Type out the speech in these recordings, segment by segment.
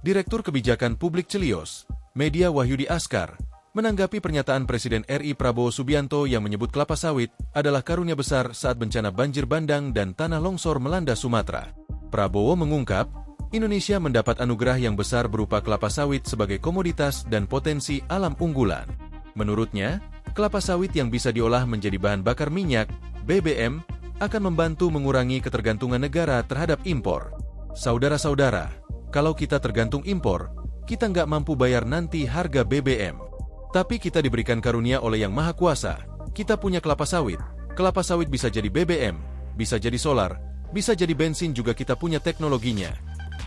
Direktur Kebijakan Publik Celios, Media Wahyudi Askar, menanggapi pernyataan Presiden RI Prabowo Subianto yang menyebut kelapa sawit adalah karunia besar saat bencana banjir bandang dan tanah longsor melanda Sumatera. Prabowo mengungkap, Indonesia mendapat anugerah yang besar berupa kelapa sawit sebagai komoditas dan potensi alam unggulan. Menurutnya, kelapa sawit yang bisa diolah menjadi bahan bakar minyak, BBM, akan membantu mengurangi ketergantungan negara terhadap impor. Saudara-saudara, kalau kita tergantung impor, kita nggak mampu bayar nanti harga BBM. Tapi kita diberikan karunia oleh Yang Maha Kuasa. Kita punya kelapa sawit. Kelapa sawit bisa jadi BBM, bisa jadi solar, bisa jadi bensin, juga kita punya teknologinya.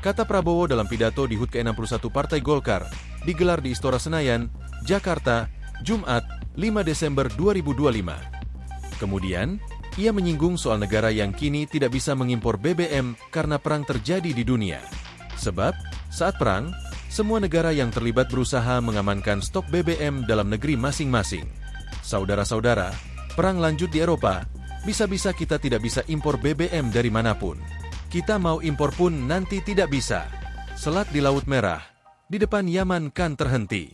Kata Prabowo dalam pidato di HUT ke-61 Partai Golkar, digelar di Istora Senayan, Jakarta, Jumat, 5 Desember 2025. Kemudian, ia menyinggung soal negara yang kini tidak bisa mengimpor BBM karena perang terjadi di dunia. Sebab, saat perang, semua negara yang terlibat berusaha mengamankan stok BBM dalam negeri masing-masing. Saudara-saudara, perang lanjut di Eropa, bisa-bisa kita tidak bisa impor BBM dari manapun. Kita mau impor pun nanti tidak bisa. Selat di Laut Merah, di depan Yaman kan terhenti.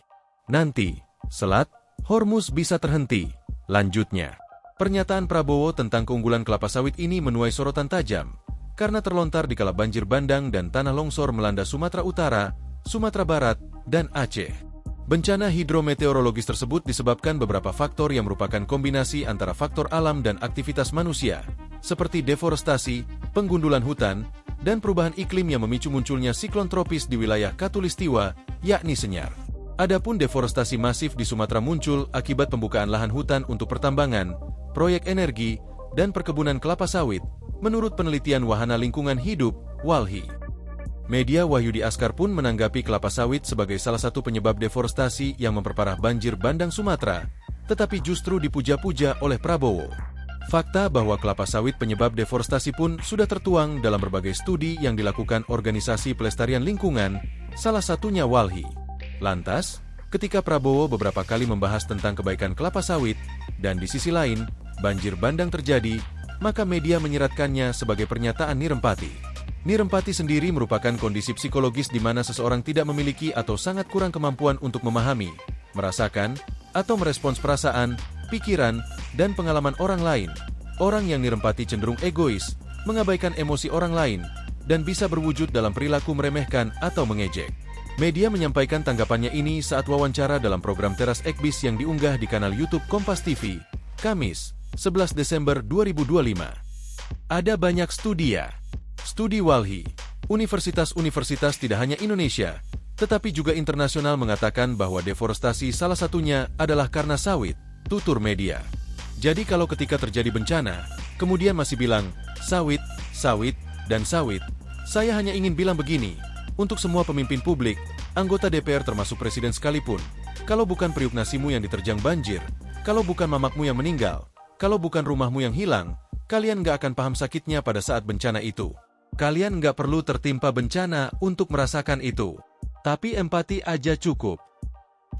Nanti, Selat Hormuz bisa terhenti. Lanjutnya, pernyataan Prabowo tentang keunggulan kelapa sawit ini menuai sorotan tajam, karena terlontar di kala banjir bandang dan tanah longsor melanda Sumatera Utara, Sumatera Barat, dan Aceh. Bencana hidrometeorologis tersebut disebabkan beberapa faktor yang merupakan kombinasi antara faktor alam dan aktivitas manusia, seperti deforestasi, penggundulan hutan, dan perubahan iklim yang memicu munculnya siklon tropis di wilayah Khatulistiwa, yakni Senyar. Adapun deforestasi masif di Sumatera muncul akibat pembukaan lahan hutan untuk pertambangan, proyek energi, dan perkebunan kelapa sawit, menurut penelitian Wahana Lingkungan Hidup, WALHI. Media Wahyudi Askar pun menanggapi kelapa sawit sebagai salah satu penyebab deforestasi yang memperparah banjir bandang Sumatera, tetapi justru dipuja-puja oleh Prabowo. Fakta bahwa kelapa sawit penyebab deforestasi pun sudah tertuang dalam berbagai studi yang dilakukan organisasi pelestarian lingkungan, salah satunya WALHI. Lantas, ketika Prabowo beberapa kali membahas tentang kebaikan kelapa sawit, dan di sisi lain, banjir bandang terjadi, maka media menyiratkannya sebagai pernyataan nirempati. Nirempati sendiri merupakan kondisi psikologis di mana seseorang tidak memiliki atau sangat kurang kemampuan untuk memahami, merasakan, atau merespons perasaan, pikiran, dan pengalaman orang lain. Orang yang nirempati cenderung egois, mengabaikan emosi orang lain, dan bisa berwujud dalam perilaku meremehkan atau mengejek. Media menyampaikan tanggapannya ini saat wawancara dalam program Teras Ekbis yang diunggah di kanal YouTube Kompas TV, Kamis, 11 Desember 2025. Ada banyak studi WALHI, universitas-universitas tidak hanya Indonesia, tetapi juga internasional mengatakan bahwa deforestasi salah satunya adalah karena sawit, tutur media. Jadi kalau ketika terjadi bencana, kemudian masih bilang, sawit, dan sawit, saya hanya ingin bilang begini, untuk semua pemimpin publik, anggota DPR termasuk presiden sekalipun, kalau bukan periuk nasimu yang diterjang banjir, kalau bukan mamakmu yang meninggal, kalau bukan rumahmu yang hilang, kalian nggak akan paham sakitnya pada saat bencana itu. Kalian nggak perlu tertimpa bencana untuk merasakan itu. Tapi empati aja cukup.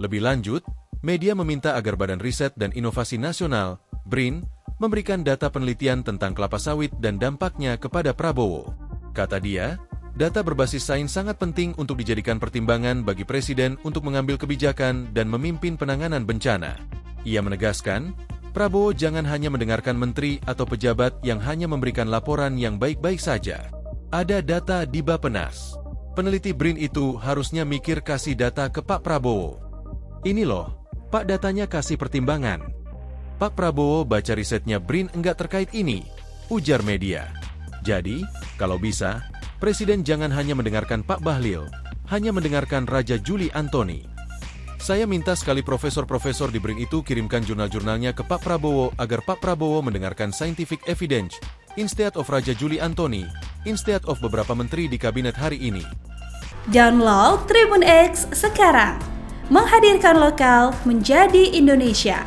Lebih lanjut, media meminta agar Badan Riset dan Inovasi Nasional, BRIN, memberikan data penelitian tentang kelapa sawit dan dampaknya kepada Prabowo. Kata dia, data berbasis sains sangat penting untuk dijadikan pertimbangan bagi Presiden untuk mengambil kebijakan dan memimpin penanganan bencana. Ia menegaskan, Prabowo jangan hanya mendengarkan menteri atau pejabat yang hanya memberikan laporan yang baik-baik saja. Ada data di Bappenas. Peneliti BRIN itu harusnya mikir kasih data ke Pak Prabowo. Ini loh, Pak, datanya kasih pertimbangan. Pak Prabowo baca risetnya BRIN enggak terkait ini, ujar media. Jadi, kalau bisa, Presiden jangan hanya mendengarkan Pak Bahlil, hanya mendengarkan Raja Juli Antoni. Saya minta sekali profesor-profesor di BRIN itu kirimkan jurnal-jurnalnya ke Pak Prabowo agar Pak Prabowo mendengarkan scientific evidence, instead of Raja Juli Antoni, instead of beberapa menteri di kabinet hari ini. Download Tribun X sekarang, menghadirkan lokal menjadi Indonesia.